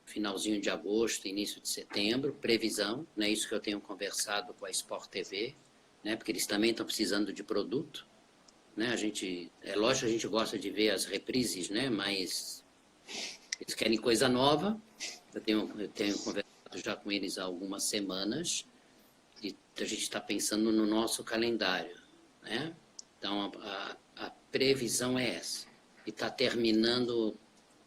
finalzinho de agosto, início de setembro, previsão, né? Isso que eu tenho conversado com a Sport TV, né? Porque eles também estão precisando de produto. Né? Lógico que a gente gosta de ver as reprises, né? Mas eles querem coisa nova. Eu tenho conversado já com eles há algumas semanas e a gente está pensando no nosso calendário, né? Então a previsão é essa e está terminando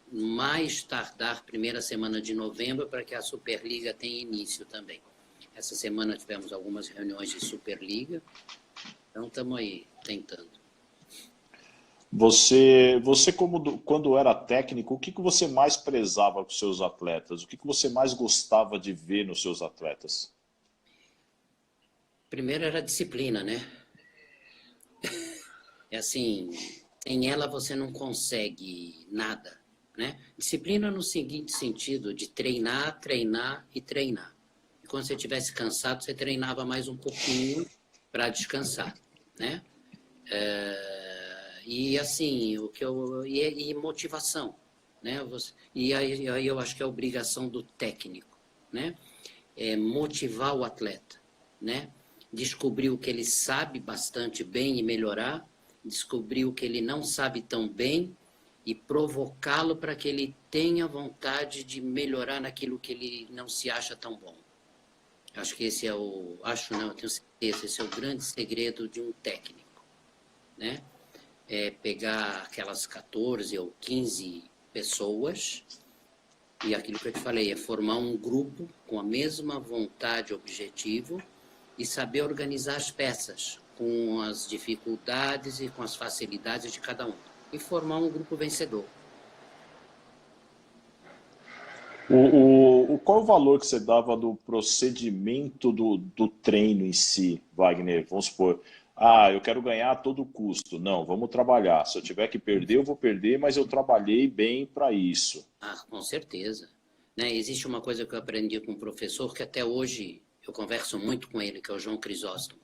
mais tardar primeira semana de novembro para que a Superliga tenha início também. Essa semana tivemos algumas reuniões de Superliga, então estamos aí tentando. Você quando era técnico, o que você mais prezava com os seus atletas? O que você mais gostava de ver nos seus atletas? Primeiro era a disciplina, né? É assim, sem ela você não consegue nada, né? Disciplina no seguinte sentido, de treinar, treinar e treinar. E quando você estivesse cansado, você treinava mais um pouquinho para descansar, né? E assim, e motivação, né? E aí eu acho que é a obrigação do técnico, né? É motivar o atleta, né? Descobrir o que ele sabe bastante bem e melhorar, descobrir o que ele não sabe tão bem e provocá-lo para que ele tenha vontade de melhorar naquilo que ele não se acha tão bom. Acho que esse é o, acho não, eu tenho certeza, esse é o grande segredo de um técnico, né? É pegar aquelas 14 ou 15 pessoas e aquilo que eu te falei, é formar um grupo com a mesma vontade e objetivo e saber organizar as peças com as dificuldades e com as facilidades de cada um. E formar um grupo vencedor. Qual o valor que você dava do procedimento do treino em si, Wagner? Vamos supor, eu quero ganhar a todo custo. Não, vamos trabalhar. Se eu tiver que perder, eu vou perder, mas eu trabalhei bem para isso. Com certeza. Né? Existe uma coisa que eu aprendi com um professor que até hoje eu converso muito com ele, que é o João Crisóstomo.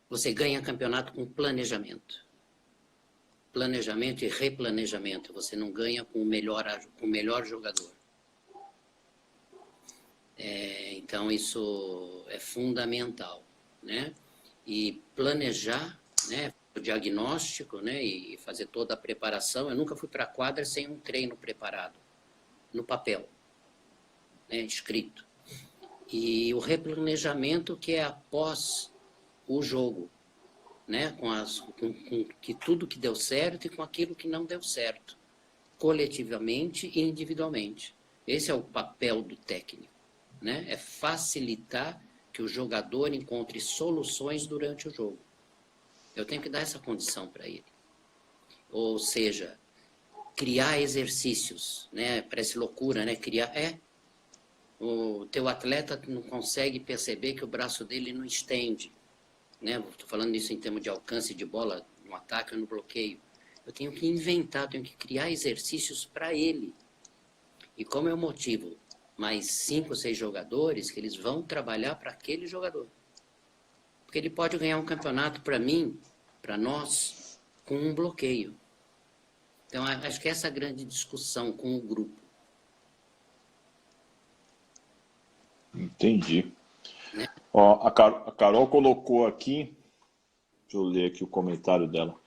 Você ganha campeonato com planejamento. Planejamento e replanejamento. Você não ganha com o melhor jogador. Então, isso é fundamental, né? E planejar, né? O diagnóstico, né? E fazer toda a preparação. Eu nunca fui para a quadra sem um treino preparado, no papel, né? Escrito. E o replanejamento que é após o jogo, né? Com que tudo que deu certo e com aquilo que não deu certo, coletivamente e individualmente. Esse é o papel do técnico, né? É facilitar que o jogador encontre soluções durante o jogo. Eu tenho que dar essa condição para ele. Ou seja, criar exercícios, né? Parece loucura, né? O teu atleta não consegue perceber que o braço dele não estende, né? Estou falando isso em termos de alcance de bola, no ataque ou no bloqueio. Eu tenho que inventar, eu tenho que criar exercícios para ele. E como eu motivo mais 5 ou 6 jogadores, que eles vão trabalhar para aquele jogador. Porque ele pode ganhar um campeonato para mim, para nós, com um bloqueio. Então, acho que essa é a grande discussão com o grupo. Entendi. Né? Ó, a Carol colocou aqui, deixa eu ler aqui o comentário dela.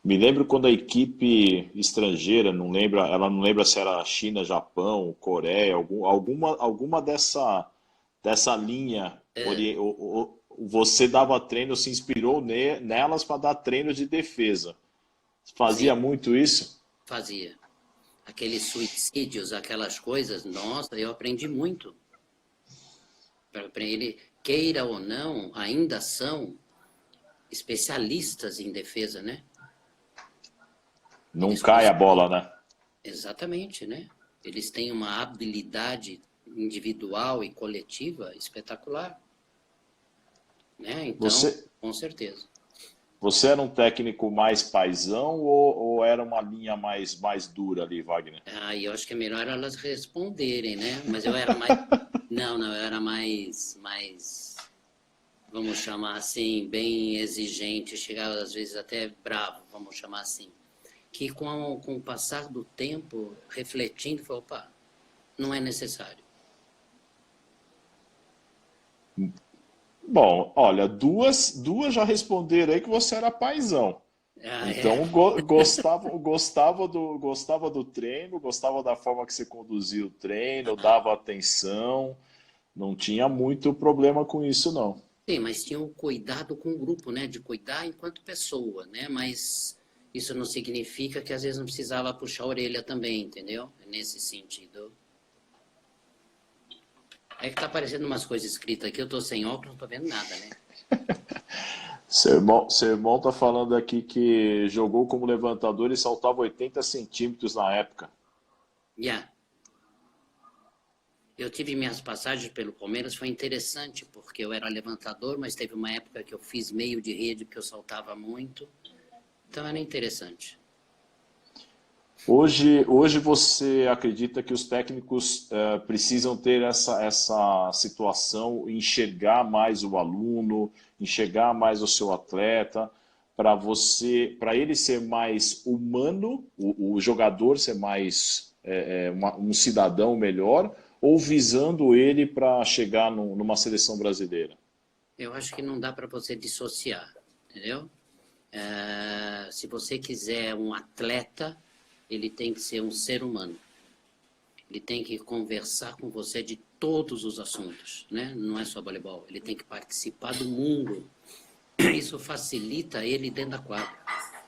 Me lembro quando a equipe estrangeira, ela não lembra se era China, Japão, Coreia, alguma dessa linha, você dava treino, se inspirou nelas para dar treino de defesa. Fazia Sim, muito isso? fazia. Aqueles suicídios, aquelas coisas, nossa, eu aprendi muito. Ele, queira ou não, ainda são especialistas em defesa, né? Não Eles cai a bola, né? Exatamente, né? Eles têm uma habilidade individual e coletiva espetacular, né? Então, Você, com certeza. você era um técnico mais paizão ou era uma linha mais dura ali, Wagner? E eu acho que é melhor elas responderem, né? Mas eu era mais, não, eu era mais, vamos chamar assim, bem exigente, chegava às vezes até bravo, vamos chamar assim. Que com o passar do tempo, refletindo, falou, opa, não é necessário. Bom, olha, duas já responderam aí que você era paizão. É. Então gostava do treino, gostava da forma que você conduzia o treino, dava atenção, não tinha muito problema com isso, não. Sim, mas tinha o cuidado com o grupo, né? De cuidar enquanto pessoa, né? Mas isso não significa que às vezes não precisava puxar a orelha também, entendeu? Nesse sentido. É que tá aparecendo umas coisas escritas aqui, eu tô sem óculos, não tô vendo nada, né? Seu irmão tá falando aqui que jogou como levantador e saltava 80 centímetros na época. Yeah. Eu tive minhas passagens pelo Palmeiras, foi interessante, porque eu era levantador, mas teve uma época que eu fiz meio de rede, porque eu saltava muito. Então era interessante. Hoje você acredita que os técnicos precisam ter essa situação, enxergar mais o aluno, enxergar mais o seu atleta, para ele ser mais humano, o jogador ser mais um cidadão melhor, ou visando ele para chegar numa seleção brasileira? Eu acho que não dá para você dissociar, entendeu? Se você quiser um atleta, ele tem que ser um ser humano. Ele tem que conversar com você de todos os assuntos, né? Não é só voleibol. Ele tem que participar do mundo. Isso facilita ele dentro da quadra.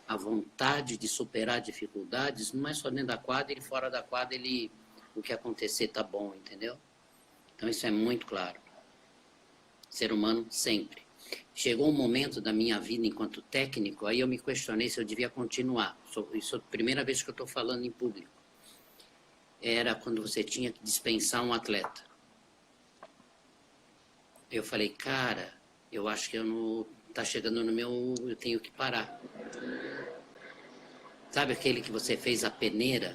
A vontade de superar dificuldades não é só dentro da quadra, e fora da quadra o que acontecer tá bom, entendeu? Então isso é muito claro. Ser humano sempre. Chegou um momento da minha vida enquanto técnico, aí eu me questionei se eu devia continuar. Isso é a primeira vez que eu estou falando em público. Era quando você tinha que dispensar um atleta. Eu falei, cara, eu acho que eu não... Tá chegando no meu... Eu tenho que parar. Sabe aquele que você fez a peneira?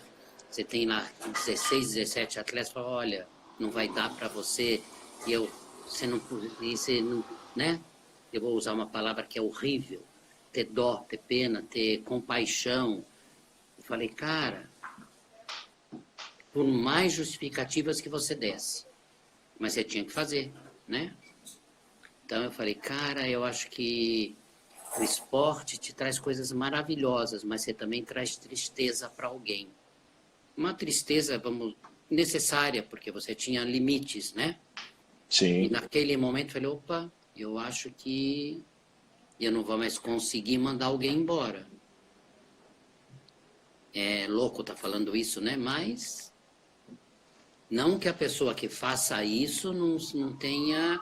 Você tem lá 16, 17 atletas, fala, olha, não vai dar para você, você não, né? Eu vou usar uma palavra que é horrível, ter dó, ter pena, ter compaixão. Eu falei, cara, por mais justificativas que você desse, mas você tinha que fazer, né? Então eu falei, cara, eu acho que o esporte te traz coisas maravilhosas, mas você também traz tristeza para alguém. Uma tristeza, necessária, porque você tinha limites, né? Sim. E naquele momento eu falei, opa, eu acho que eu não vou mais conseguir mandar alguém embora. É louco estar falando isso, né? Mas não que a pessoa que faça isso não tenha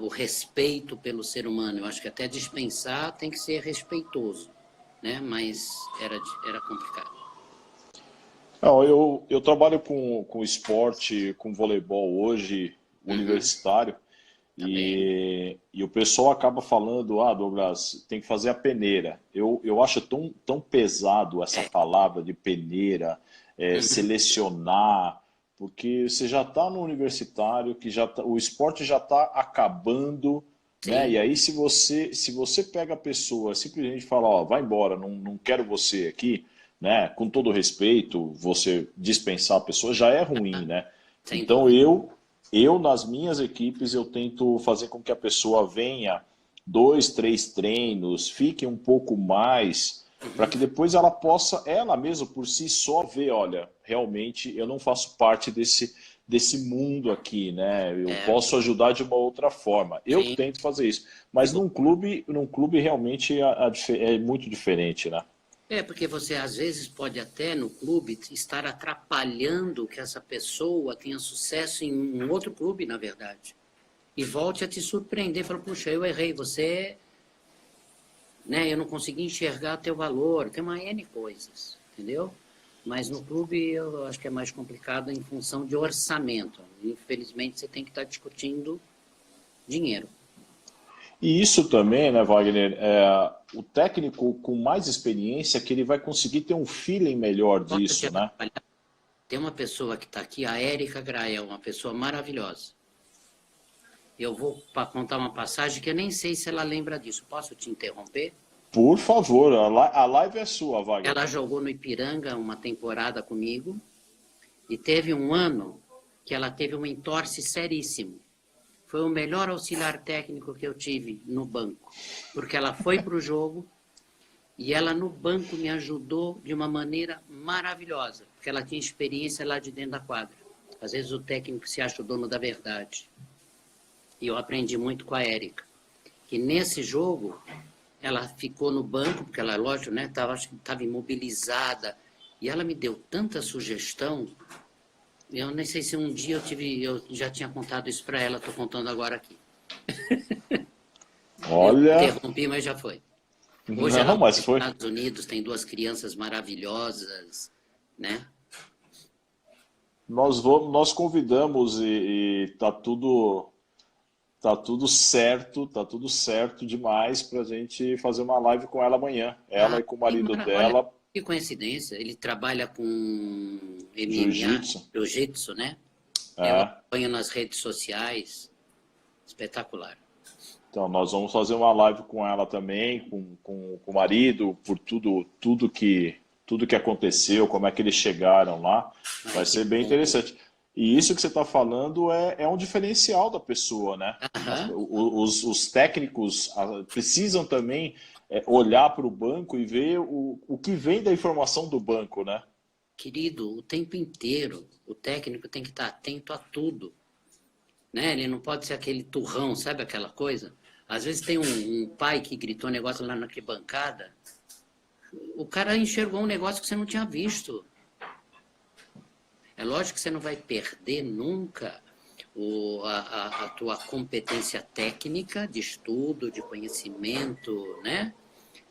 o respeito pelo ser humano. Eu acho que até dispensar tem que ser respeitoso, né? Mas era complicado. Não, eu trabalho com esporte, com voleibol hoje, universitário, Tá bem. e o pessoal acaba falando, Douglas, tem que fazer a peneira. Eu acho tão pesado essa palavra de peneira, selecionar, porque você já está no universitário, o esporte já está acabando, né? Sim. E aí se você pega a pessoa, simplesmente fala, ó, vai embora, não quero você aqui, né? Com todo respeito, você dispensar a pessoa já é ruim, né? Sem Então dúvida. eu nas minhas equipes eu tento fazer com que a pessoa venha 2, 3 treinos, fique um pouco mais, para que depois ela possa, ela mesma por si só ver, olha, realmente eu não faço parte desse mundo aqui, né? Eu posso ajudar de uma outra forma. Eu Sim. tento fazer isso, E mas num clube realmente é muito diferente, né? porque você às vezes pode até no clube estar atrapalhando que essa pessoa tenha sucesso em um outro clube, na verdade. E volte a te surpreender, fala, puxa, eu errei, você, né, eu não consegui enxergar teu valor, tem uma N coisas, entendeu? Mas no clube eu acho que é mais complicado em função de orçamento. Infelizmente você tem que estar discutindo dinheiro. E isso também, né, Wagner, o técnico com mais experiência que ele vai conseguir ter um feeling melhor Posso te disso, né? atrapalhar? Tem uma pessoa que está aqui, a Érica Grael, uma pessoa maravilhosa. Eu vou contar uma passagem que eu nem sei se ela lembra disso. Posso te interromper? Por favor, a live é sua, Wagner. Ela jogou no Ipiranga uma temporada comigo e teve um ano que ela teve um entorse seríssimo. Foi o melhor auxiliar técnico que eu tive no banco, porque ela foi para o jogo e ela no banco me ajudou de uma maneira maravilhosa, porque ela tinha experiência lá de dentro da quadra. Às vezes o técnico se acha o dono da verdade. E eu aprendi muito com a Érica, que nesse jogo ela ficou no banco, porque ela, lógico, né, estava imobilizada, e ela me deu tanta sugestão. Eu nem sei se um dia eu já tinha contado isso para ela, estou contando agora aqui. Eu Olha, interrompi, mas já foi. Hoje ela não, mora mas nos foi. Estados Unidos, tem 2 crianças maravilhosas, né? nós convidamos e tá tudo certo demais para a gente fazer uma live com ela amanhã. Ela Ah, e com o marido olha, dela, que coincidência. Ele trabalha com MMA, jiu-jitsu. jiu-jitsu, né? Eu É. acompanho nas redes sociais. Espetacular. Então, nós vamos fazer uma live com ela também, com o marido, por tudo que aconteceu, como é que eles chegaram lá. Ai, Vai que ser bem bom. interessante. E isso que você está falando é um diferencial da pessoa, né? Aham. Os técnicos precisam também olhar para o banco e ver o que vem da informação do banco, né? Querido, o tempo inteiro, o técnico tem que estar atento a tudo, né? Ele não pode ser aquele turrão, sabe aquela coisa? Às vezes tem um pai que gritou um negócio lá na arquibancada, o cara enxergou um negócio que você não tinha visto. É lógico que você não vai perder nunca a tua competência técnica de estudo, de conhecimento, né?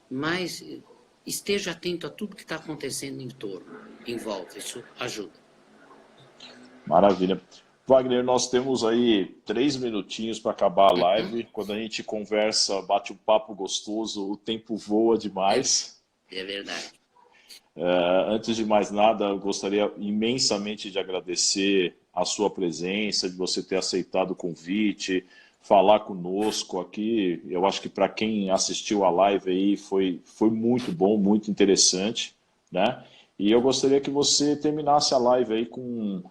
Mas esteja atento a tudo que está acontecendo em torno, em volta. Isso ajuda. Maravilha. Wagner, nós temos aí 3 minutinhos para acabar a live. Quando a gente conversa, bate um papo gostoso, o tempo voa É, demais. é verdade. Antes de mais nada, eu gostaria imensamente de agradecer a sua presença, de você ter aceitado o convite, falar conosco aqui. Eu acho que para quem assistiu a live aí foi muito bom, muito interessante, né? E eu gostaria que você terminasse a live aí com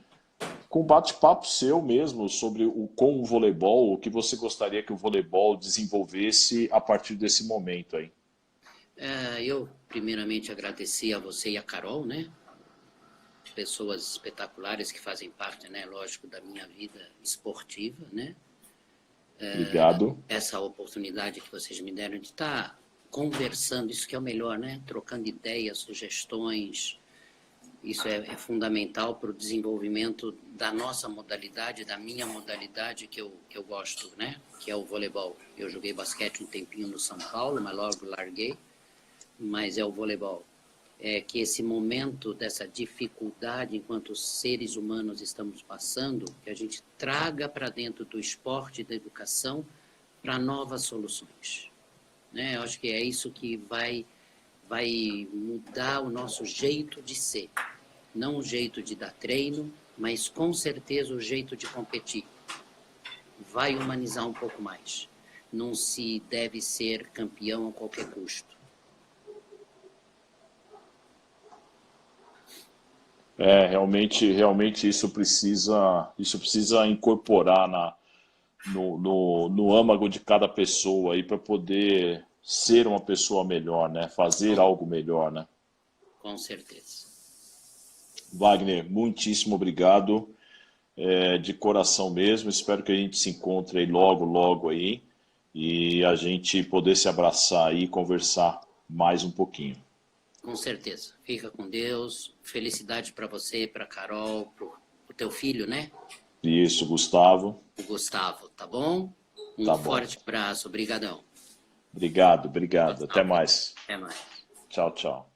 um bate-papo seu mesmo sobre com o voleibol, o que você gostaria que o voleibol desenvolvesse a partir desse momento aí. Eu, primeiramente, agradeci a você e a Carol, né? Pessoas espetaculares que fazem parte, né? Lógico, da minha vida esportiva, né? Obrigado. Essa oportunidade que vocês me deram de estar conversando, isso que é o melhor, né? Trocando ideias, sugestões. Isso é fundamental para o desenvolvimento da nossa modalidade, da minha modalidade que eu gosto, né? Que é o voleibol. Eu joguei basquete um tempinho no São Paulo, mas logo larguei. Mas é o voleibol. É que esse momento dessa dificuldade enquanto seres humanos estamos passando, que a gente traga para dentro do esporte e da educação para novas soluções. Né? Eu acho que é isso que vai mudar o nosso jeito de ser. Não o jeito de dar treino, mas com certeza o jeito de competir. Vai humanizar um pouco mais. Não se deve ser campeão a qualquer custo. Realmente isso precisa incorporar no âmago de cada pessoa aí para poder ser uma pessoa melhor, né? Fazer Com, algo melhor, né? com certeza. Wagner, muitíssimo obrigado, de coração mesmo. Espero que a gente se encontre aí logo, logo aí e a gente poder se abraçar aí e conversar mais um pouquinho. Com certeza. Fica com Deus. Felicidade para você, para Carol, para o teu filho, né? Isso, Gustavo. O Gustavo, tá bom? Um Tá bom. forte abraço. Obrigadão. Obrigado. Até Tchau. mais. Até mais. Tchau, tchau.